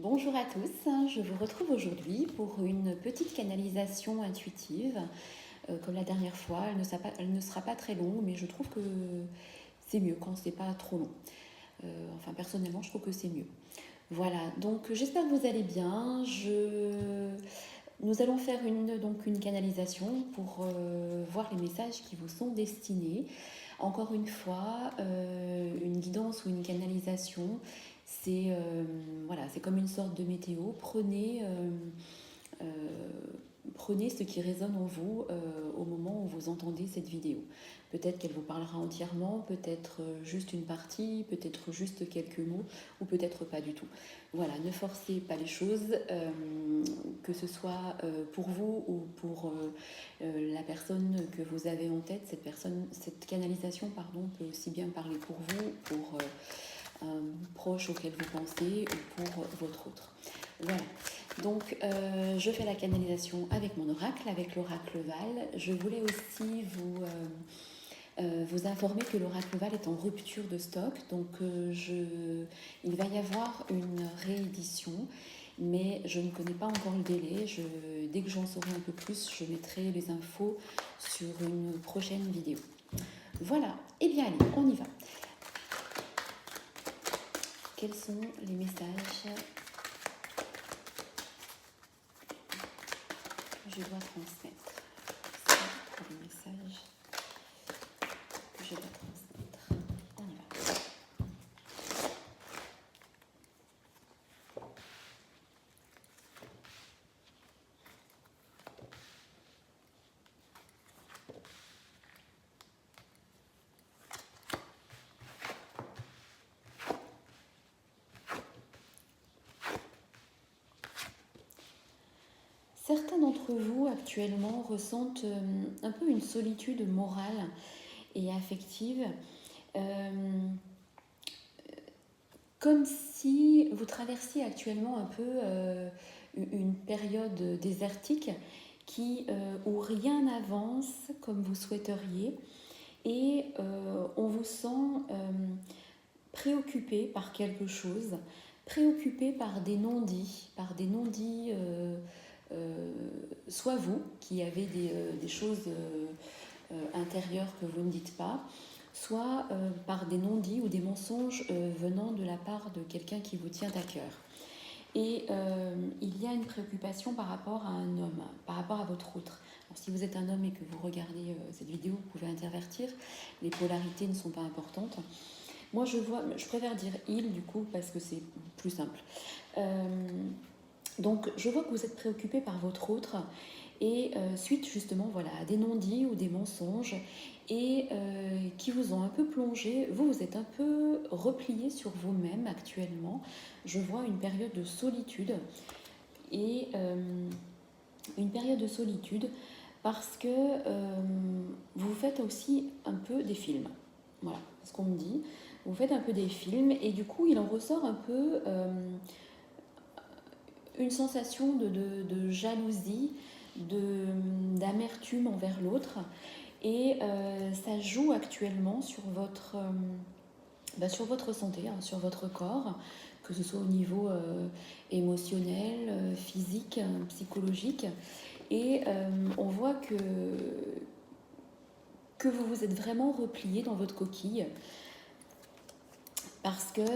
Bonjour à tous, je vous retrouve aujourd'hui pour une petite canalisation intuitive. Comme la dernière fois, elle ne sera pas très longue, mais je trouve que c'est mieux quand c'est pas trop long. Enfin, personnellement, je trouve que c'est mieux. Voilà, donc j'espère que vous allez bien. Nous allons faire une canalisation pour voir les messages qui vous sont destinés. Encore une fois, une guidance ou une canalisation, voilà, c'est comme une sorte de météo. Euh, Prenez ce qui résonne en vous au moment où vous entendez cette vidéo. Peut-être qu'elle vous parlera entièrement, peut-être juste une partie, peut-être juste quelques mots, ou peut-être pas du tout. Voilà, ne forcez pas les choses, que ce soit pour vous ou pour la personne que vous avez en tête. Cette canalisation, pardon, peut aussi bien parler pour vous, pour un proche auquel vous pensez ou pour votre autre. Voilà. Donc, je fais la canalisation avec mon oracle, avec l'oracle Val. Je voulais aussi vous informer que l'oracle Val est en rupture de stock. Donc, il va y avoir une réédition, mais je ne connais pas encore le délai. Dès que j'en saurai un peu plus, je mettrai les infos sur une prochaine vidéo. Voilà. Eh bien, allez, on y va. Quels sont les messages que je dois transmettre? C'est les messages que je dois transmettre. On y va. Certains d'entre vous actuellement ressentent un peu une solitude morale et affective, comme si vous traversiez actuellement un peu une période désertique où rien n'avance comme vous souhaiteriez et on vous sent préoccupé par quelque chose, préoccupé par des non-dits, soit vous qui avez des choses intérieures que vous ne dites pas, soit par des non-dits ou des mensonges venant de la part de quelqu'un qui vous tient à cœur. Et il y a une préoccupation par rapport à un homme, par rapport à votre autre. Alors, si vous êtes un homme et que vous regardez cette vidéo, vous pouvez intervertir. Les polarités ne sont pas importantes. Moi, je préfère dire il du coup parce que c'est plus simple. Donc, je vois que vous êtes préoccupé par votre autre et suite justement voilà, à des non-dits ou des mensonges et qui vous ont un peu plongé. Vous êtes un peu replié sur vous-même actuellement. Je vois une période de solitude et une période de solitude parce que vous faites aussi un peu des films. Voilà, c'est ce qu'on me dit. Vous faites un peu des films et du coup il en ressort un peu une sensation de jalousie, d'amertume envers l'autre et ça joue actuellement sur sur votre santé, hein, sur votre corps, que ce soit au niveau émotionnel, physique, psychologique et on voit que vous vous êtes vraiment replié dans votre coquille parce que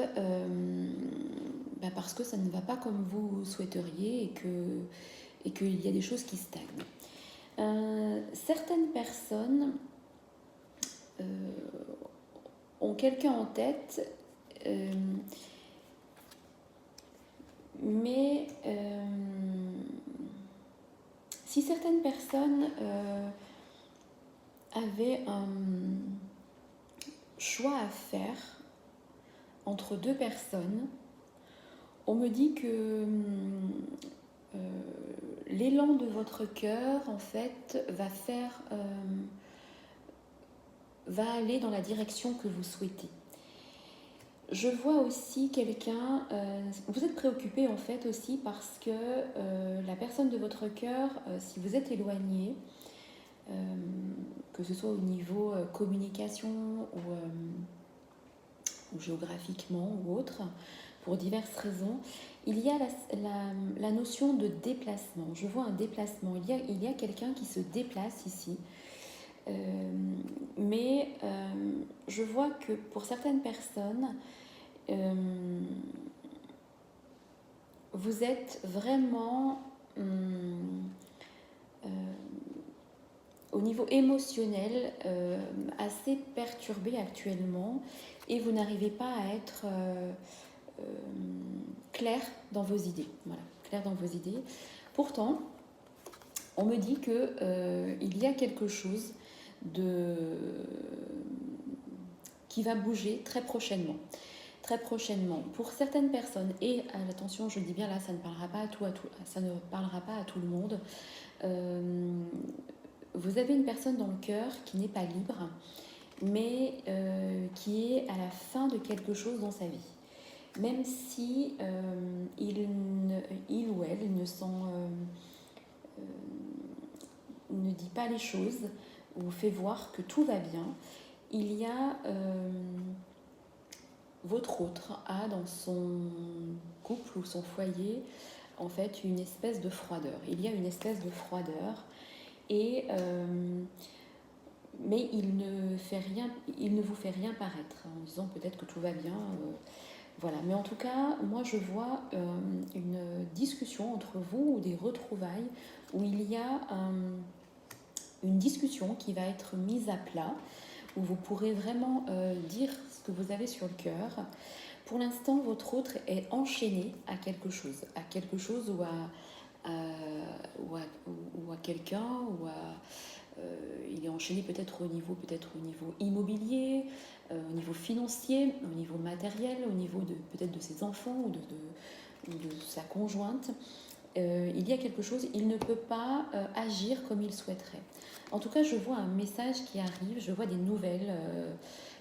ça ne va pas comme vous souhaiteriez et qu'il y a des choses qui stagnent. Certaines personnes ont quelqu'un en tête, mais si certaines personnes avaient un choix à faire entre deux personnes, on me dit que l'élan de votre cœur, en fait, va aller dans la direction que vous souhaitez. Je vois aussi quelqu'un, vous êtes préoccupé en fait aussi parce que la personne de votre cœur, si vous êtes éloigné, que ce soit au niveau communication ou géographiquement ou autre, pour diverses raisons. Il y a la notion de déplacement. Je vois un déplacement. Il y a quelqu'un qui se déplace ici. Mais je vois que pour certaines personnes, vous êtes vraiment au niveau émotionnel assez perturbé actuellement et vous n'arrivez pas à être clair dans vos idées. Voilà, clair dans vos idées. Pourtant, on me dit que il y a quelque chose qui va bouger très prochainement. Très prochainement. Pour certaines personnes, et attention, je dis bien là, ça ne parlera pas ça ne parlera pas à tout le monde. Vous avez une personne dans le cœur qui n'est pas libre, mais qui est à la fin de quelque chose dans sa vie. Même si il ou elle ne dit pas les choses ou fait voir que tout va bien, il y a votre autre a dans son couple ou son foyer en fait une espèce de froideur. Il y a une espèce de froideur et mais il ne vous fait rien paraître en disant peut-être que tout va bien. Voilà, mais en tout cas, moi je vois une discussion entre vous ou des retrouvailles où il y a une discussion qui va être mise à plat, où vous pourrez vraiment dire ce que vous avez sur le cœur. Pour l'instant, votre autre est enchaîné à quelque chose ou à quelqu'un, il est enchaîné peut-être au niveau immobilier, au niveau financier, au niveau matériel, au niveau peut-être de ses enfants ou de sa conjointe. Il y a quelque chose, il ne peut pas agir comme il souhaiterait. En tout cas, je vois un message qui arrive, je vois des nouvelles,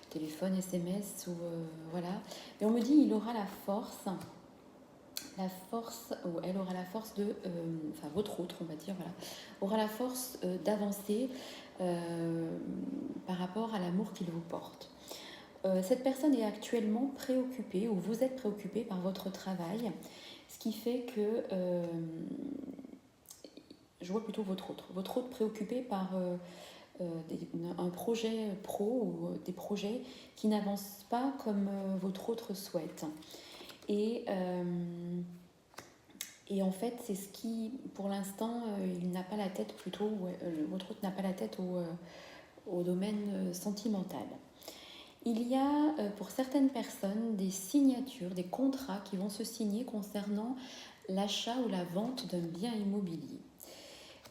téléphone, SMS, ou voilà. Et on me dit il aura la force, ou elle aura la force de, enfin votre autre, on va dire, voilà, aura la force d'avancer par rapport à l'amour qu'il vous porte. Cette personne est actuellement préoccupée, ou vous êtes préoccupé par votre travail, ce qui fait que je vois plutôt votre autre préoccupé par un projet pro ou des projets qui n'avancent pas comme votre autre souhaite. Et en fait, c'est ce qui, pour l'instant, il n'a pas la tête plutôt, votre autre n'a pas la tête au domaine sentimental. Il y a pour certaines personnes des signatures, des contrats qui vont se signer concernant l'achat ou la vente d'un bien immobilier.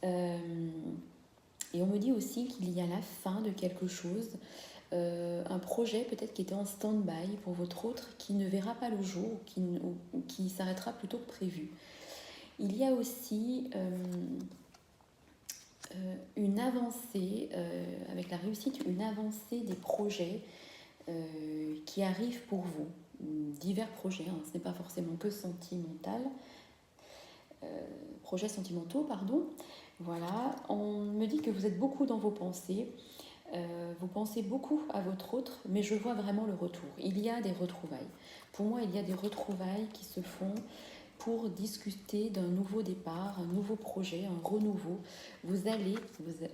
Et on me dit aussi qu'il y a la fin de quelque chose, un projet peut-être qui était en stand-by pour votre autre qui ne verra pas le jour ou qui s'arrêtera plutôt que prévu. Il y a aussi une avancée, avec la réussite, une avancée des projets qui arrivent pour vous. Divers projets, hein, ce n'est pas forcément que sentimental. Projets sentimentaux, pardon. Voilà, on me dit que vous êtes beaucoup dans vos pensées. Vous pensez beaucoup à votre autre, mais je vois vraiment le retour. Il y a des retrouvailles. Pour moi, il y a des retrouvailles qui se font pour discuter d'un nouveau départ, un nouveau projet, un renouveau. Vous allez,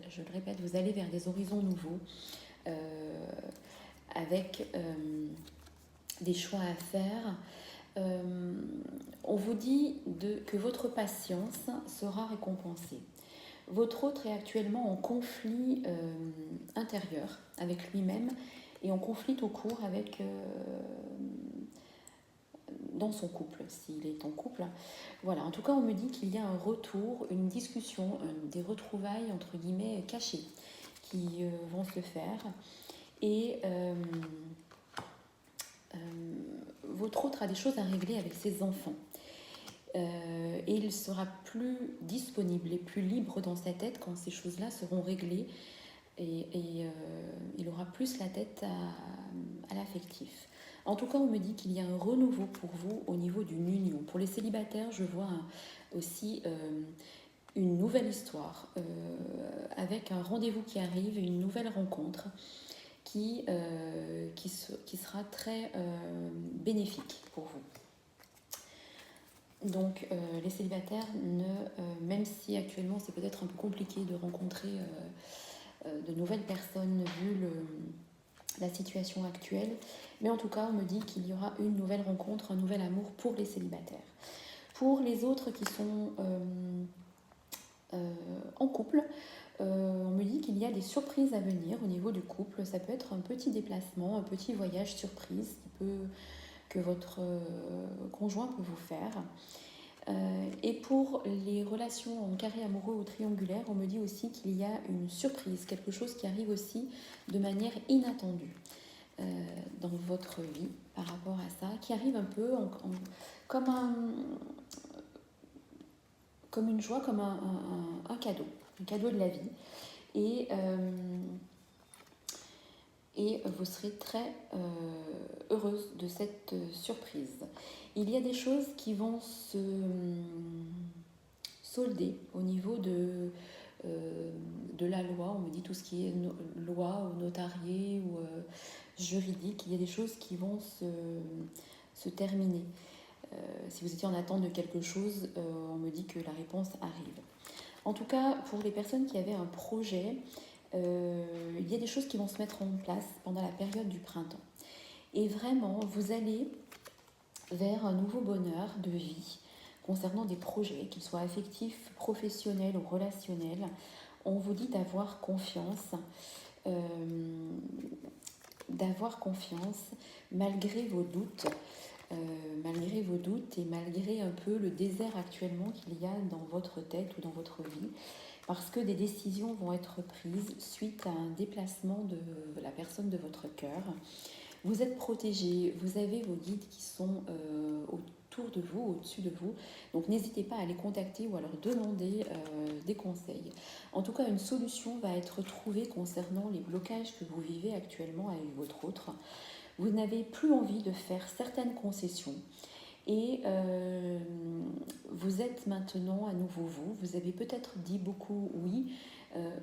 je le répète, vous allez vers des horizons nouveaux avec des choix à faire. On vous dit que votre patience sera récompensée. Votre autre est actuellement en conflit intérieur avec lui-même et en conflit tout court avec dans son couple, s'il est en couple. Voilà, en tout cas, on me dit qu'il y a un retour, une discussion, des retrouvailles, entre guillemets, cachées, qui vont se faire. Et votre autre a des choses à régler avec ses enfants. Et il sera plus disponible et plus libre dans sa tête quand ces choses-là seront réglées. Et il aura plus la tête à l'affectif. En tout cas, on me dit qu'il y a un renouveau pour vous au niveau d'une union. Pour les célibataires, je vois aussi une nouvelle histoire avec un rendez-vous qui arrive, une nouvelle rencontre qui sera très bénéfique pour vous. Donc les célibataires, même si actuellement c'est peut-être un peu compliqué de rencontrer de nouvelles personnes vu la situation actuelle, mais en tout cas on me dit qu'il y aura une nouvelle rencontre, un nouvel amour pour les célibataires. Pour les autres qui sont en couple, on me dit qu'il y a des surprises à venir au niveau du couple. Ça peut être un petit déplacement, un petit voyage surprise que votre conjoint peut vous faire. Et pour les relations en carré amoureux ou triangulaire, on me dit aussi qu'il y a une surprise, quelque chose qui arrive aussi de manière inattendue dans votre vie par rapport à ça, qui arrive un peu comme, comme une joie, comme un cadeau de la vie. Et vous serez très heureuse de cette surprise. Il y a des choses qui vont se solder au niveau de la loi. On me dit tout ce qui est loi ou notarié ou juridique. Il y a des choses qui vont se terminer. Si vous étiez en attente de quelque chose, on me dit que la réponse arrive. En tout cas, pour les personnes qui avaient un projet, il y a des choses qui vont se mettre en place pendant la période du printemps. Et vraiment, vous allez vers un nouveau bonheur de vie concernant des projets, qu'ils soient affectifs, professionnels ou relationnels. On vous dit d'avoir confiance, malgré vos doutes. Malgré vos doutes et malgré un peu le désert actuellement qu'il y a dans votre tête ou dans votre vie, parce que des décisions vont être prises suite à un déplacement de la personne de votre cœur. Vous êtes protégé, vous avez vos guides qui sont autour de vous, au-dessus de vous, donc n'hésitez pas à les contacter ou à leur demander des conseils. En tout cas, une solution va être trouvée concernant les blocages que vous vivez actuellement avec votre autre. Vous n'avez plus envie de faire certaines concessions et vous êtes maintenant à nouveau vous. Vous avez peut-être dit beaucoup oui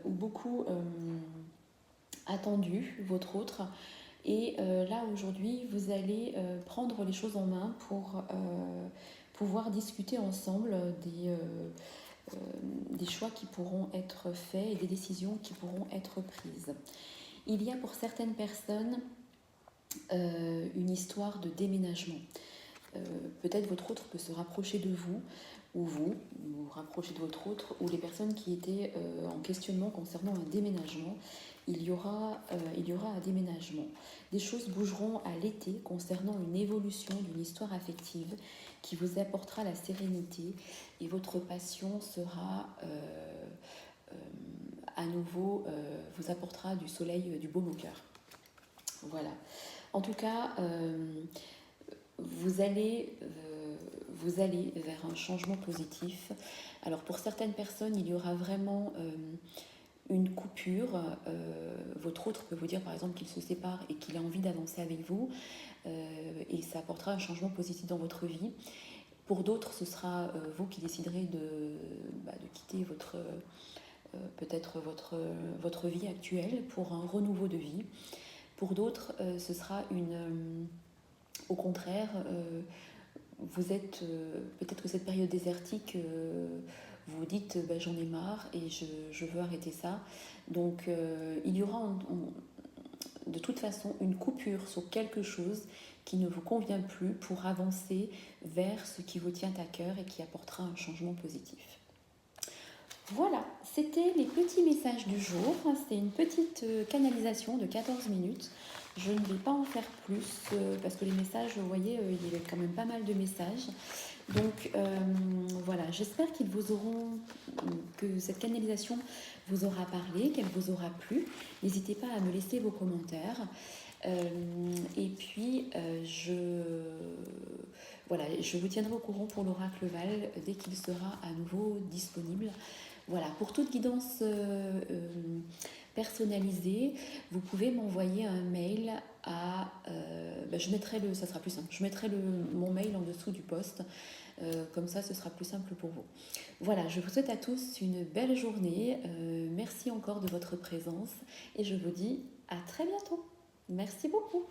ou beaucoup attendu votre autre. Et là, aujourd'hui, vous allez prendre les choses en main pour pouvoir discuter ensemble des choix qui pourront être faits et des décisions qui pourront être prises. Il y a pour certaines personnes une histoire de déménagement. Peut-être votre autre peut se rapprocher de vous, ou vous rapprocher de votre autre, ou les personnes qui étaient en questionnement concernant un déménagement. Il y aura un déménagement. Des choses bougeront à l'été concernant une évolution d'une histoire affective qui vous apportera la sérénité et votre passion sera à nouveau, vous apportera du soleil, du baume au cœur. Voilà. En tout cas, vous allez vers un changement positif. Alors pour certaines personnes, il y aura vraiment une coupure. Votre autre peut vous dire par exemple qu'il se sépare et qu'il a envie d'avancer avec vous et ça apportera un changement positif dans votre vie. Pour d'autres, ce sera vous qui déciderez de quitter peut-être votre vie actuelle pour un renouveau de vie. Pour d'autres, ce sera au contraire, vous êtes peut-être que cette période désertique, vous vous dites j'en ai marre et je veux arrêter ça. Donc il y aura de toute façon une coupure sur quelque chose qui ne vous convient plus pour avancer vers ce qui vous tient à cœur et qui apportera un changement positif. Voilà, c'était les petits messages du jour. C'est une petite canalisation de 14 minutes. Je ne vais pas en faire plus parce que les messages, vous voyez, il y avait quand même pas mal de messages. Donc voilà, j'espère que cette canalisation vous aura parlé, qu'elle vous aura plu. N'hésitez pas à me laisser vos commentaires. Et puis je vous tiendrai au courant pour l'oracle Val dès qu'il sera à nouveau disponible. Voilà, pour toute guidance personnalisée, vous pouvez m'envoyer un mail à... ça sera plus simple. Je mettrai mon mail en dessous du post. Comme ça, ce sera plus simple pour vous. Voilà, je vous souhaite à tous une belle journée. Merci encore de votre présence et je vous dis à très bientôt. Merci beaucoup.